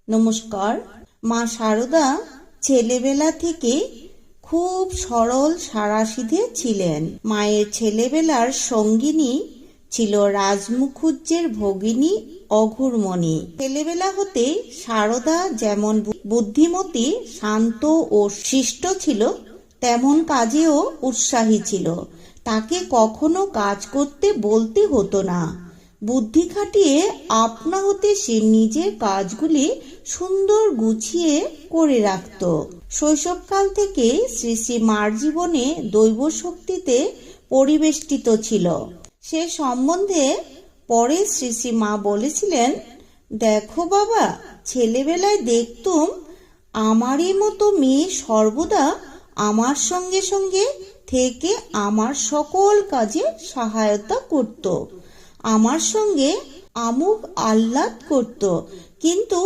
নমস্কার। মা শারদা ছেলেবেলা থেকে খুব সরল সাদাসিধে ছিলেন। মায়ের ছেলেবেলার সঙ্গিনী ছিল রাজমুখুজ্জের ভগিনী অঘোরমণি। ছেলেবেলা হতে শারদা যেমন বুদ্ধিমতী, শান্ত ও শিষ্ট ছিল, তেমন কাজেও উৎসাহী ছিল। তাকে কখনো কাজ করতে বলতে হতো না। বুদ্ধি খাটিয়ে আপনা হতে সে নিজের কাজগুলি সুন্দর গুছিয়ে করে রাখত। শৈশবকাল থেকে শ্রী শ্রী মার জীবনে দৈব শক্তিতে পরিবেষ্টিত ছিল। সে সম্বন্ধে পরে শ্রী শ্রী মা বলেছিলেন, দেখো বাবা, ছেলেবেলায় দেখতুম আমারই মতো মেয়ে সর্বদা আমার সঙ্গে সঙ্গে থেকে আমার সকল কাজে সহায়তা করত, আমার সঙ্গে আমোদ আহ্লাদ করত, কিন্তু